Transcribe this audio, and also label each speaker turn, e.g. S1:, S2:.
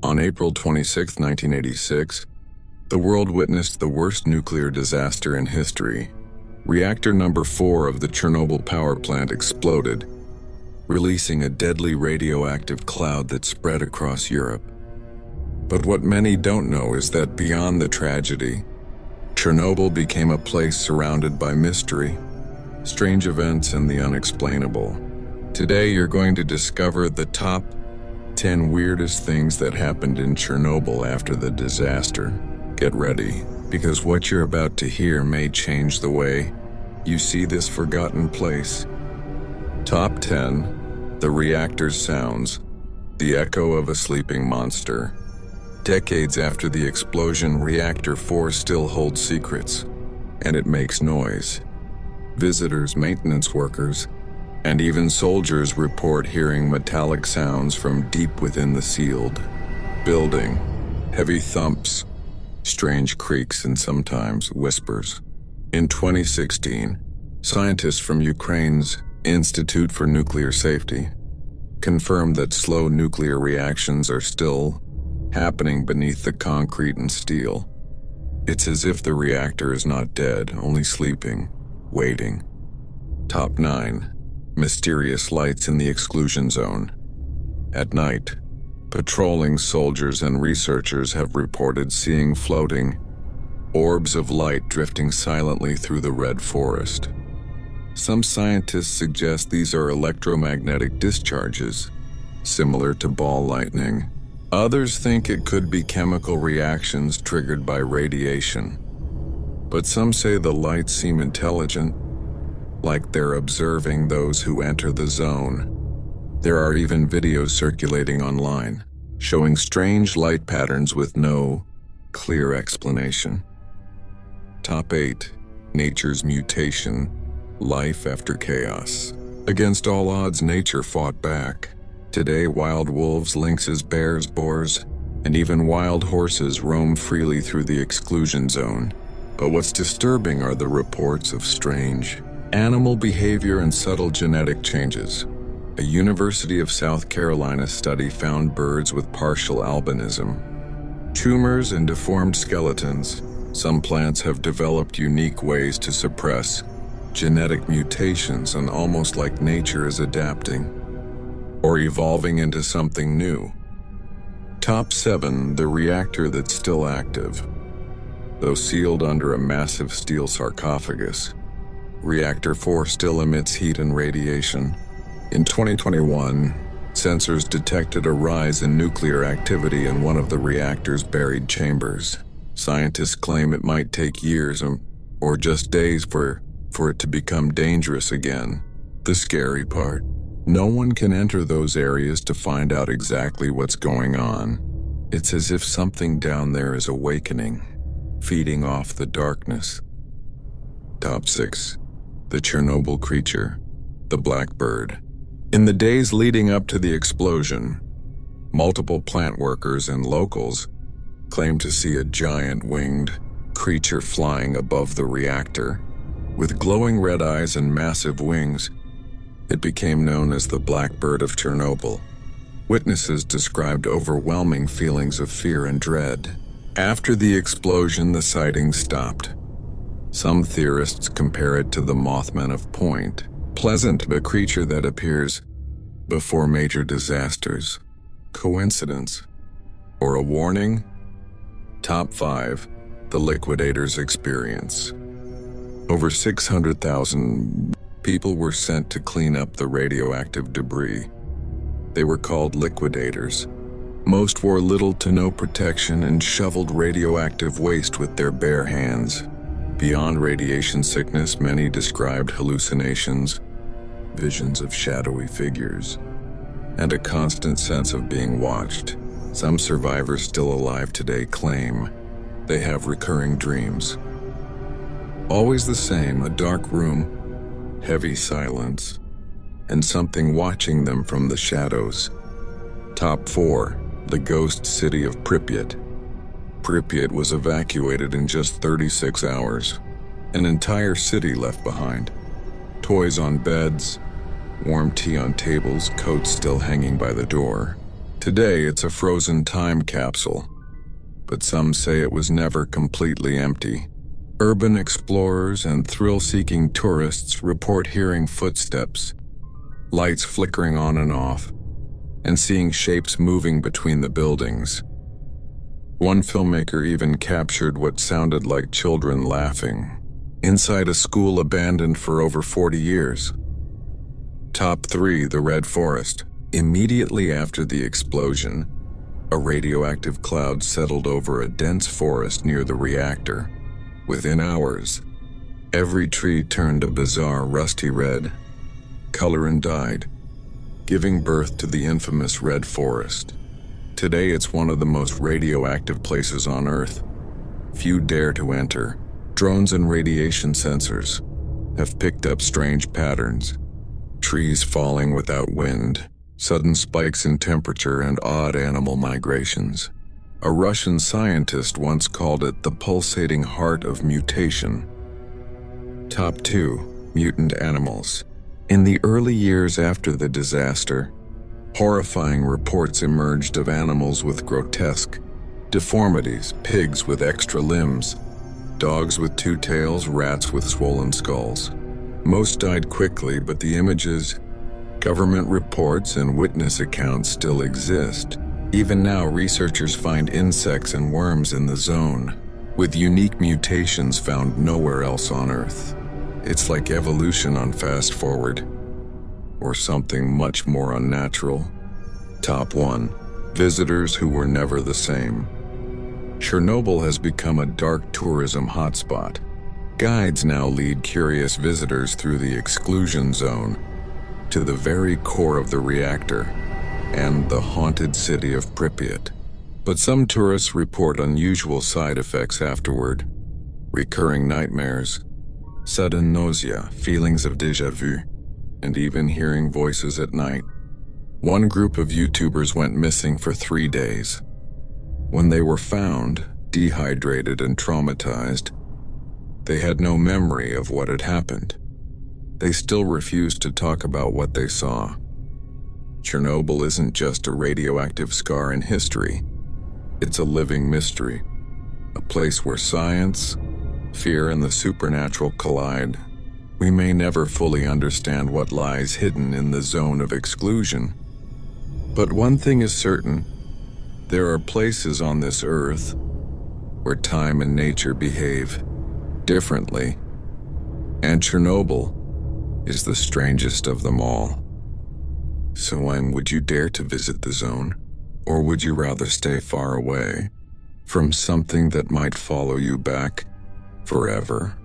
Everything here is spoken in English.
S1: On April 26, 1986, the world witnessed the worst nuclear disaster in history. Reactor number 4 of the Chernobyl power plant exploded, releasing a deadly radioactive cloud that spread across Europe. But what many don't know is that beyond the tragedy, Chernobyl became a place surrounded by mystery, strange events, and the unexplainable. Today you're going to discover the top 10 weirdest things that happened in Chernobyl after the disaster. Get ready, because what you're about to hear may change the way you see this forgotten place. Top 10. The Reactor Sounds, the echo of a sleeping monster. Decades after the explosion, Reactor 4 still holds secrets, and it makes noise. Visitors, maintenance workers, and even soldiers report hearing metallic sounds from deep within the sealed building. Heavy thumps, strange creaks, and sometimes whispers. In 2016, scientists from Ukraine's Institute for Nuclear Safety confirmed that slow nuclear reactions are still happening beneath the concrete and steel. It's as if the reactor is not dead, only sleeping, waiting. Top 9. Mysterious lights in the exclusion zone. At night, patrolling soldiers and researchers have reported seeing floating orbs of light drifting silently through the red forest. Some scientists suggest these are electromagnetic discharges, similar to ball lightning. Others think it could be chemical reactions triggered by radiation. But some say the lights seem intelligent, like they're observing those who enter the zone. There are even videos circulating online, showing strange light patterns with no clear explanation. Top 8. Nature's Mutation, life after chaos. Against all odds, nature fought back. Today, wild wolves, lynxes, bears, boars, and even wild horses roam freely through the exclusion zone. But what's disturbing are the reports of strange animal behavior and subtle genetic changes. A University of South Carolina study found birds with partial albinism, tumors, and deformed skeletons. Some plants have developed unique ways to suppress genetic mutations, and almost like nature is adapting or evolving into something new. Top 7. The reactor that's still active. Though sealed under a massive steel sarcophagus, Reactor 4 still emits heat and radiation. In 2021, sensors detected a rise in nuclear activity in one of the reactor's buried chambers. Scientists claim it might take years or just days for it to become dangerous again. The scary part: no one can enter those areas to find out exactly what's going on. It's as if something down there is awakening, feeding off the darkness. Top 6. The Chernobyl Creature, the Blackbird. In the days leading up to the explosion, multiple plant workers and locals claimed to see a giant winged creature flying above the reactor. With glowing red eyes and massive wings, it became known as the Blackbird of Chernobyl. Witnesses described overwhelming feelings of fear and dread. After the explosion, the sighting stopped. Some theorists compare it to the Mothman of Point Pleasant, a creature that appears before major disasters. Coincidence? Or a warning? Top 5. The Liquidators Experience. Over 600,000 people were sent to clean up the radioactive debris. They were called liquidators. Most wore little to no protection and shoveled radioactive waste with their bare hands. Beyond radiation sickness, many described hallucinations, visions of shadowy figures, and a constant sense of being watched. Some survivors still alive today claim they have recurring dreams. Always the same: a dark room, heavy silence, and something watching them from the shadows. Top 4. The Ghost City of Pripyat. Pripyat was evacuated in just 36 hours. An entire city left behind. Toys on beds, warm tea on tables, coats still hanging by the door. Today, it's a frozen time capsule, but some say it was never completely empty. Urban explorers and thrill-seeking tourists report hearing footsteps, lights flickering on and off, and seeing shapes moving between the buildings. One filmmaker even captured what sounded like children laughing inside a school abandoned for over 40 years. Top 3, the Red Forest. Immediately after the explosion, a radioactive cloud settled over a dense forest near the reactor. Within hours, every tree turned a bizarre rusty red color and died, giving birth to the infamous Red Forest. Today, it's one of the most radioactive places on Earth. Few dare to enter. Drones and radiation sensors have picked up strange patterns. Trees falling without wind, sudden spikes in temperature, and odd animal migrations. A Russian scientist once called it the pulsating heart of mutation. Top 2. Mutant Animals. In the early years after the disaster, horrifying reports emerged of animals with grotesque deformities: pigs with extra limbs, dogs with 2 tails, rats with swollen skulls. Most died quickly, but the images, government reports, and witness accounts still exist. Even now, researchers find insects and worms in the zone, with unique mutations found nowhere else on Earth. It's like evolution on fast forward, or something much more unnatural. Top 1. Visitors who were never the same. Chernobyl has become a dark tourism hotspot. Guides now lead curious visitors through the exclusion zone to the very core of the reactor and the haunted city of Pripyat. But some tourists report unusual side effects afterward: recurring nightmares, sudden nausea, feelings of déjà vu, and even hearing voices at night. One group of YouTubers went missing for 3 days. When they were found, dehydrated and traumatized, they had no memory of what had happened. They still refused to talk about what they saw. Chernobyl isn't just a radioactive scar in history. It's a living mystery, a place where science, fear, and the supernatural collide. We may never fully understand what lies hidden in the zone of exclusion. But one thing is certain: there are places on this earth where time and nature behave differently, and Chernobyl is the strangest of them all. So would you dare to visit the zone? Or would you rather stay far away from something that might follow you back forever?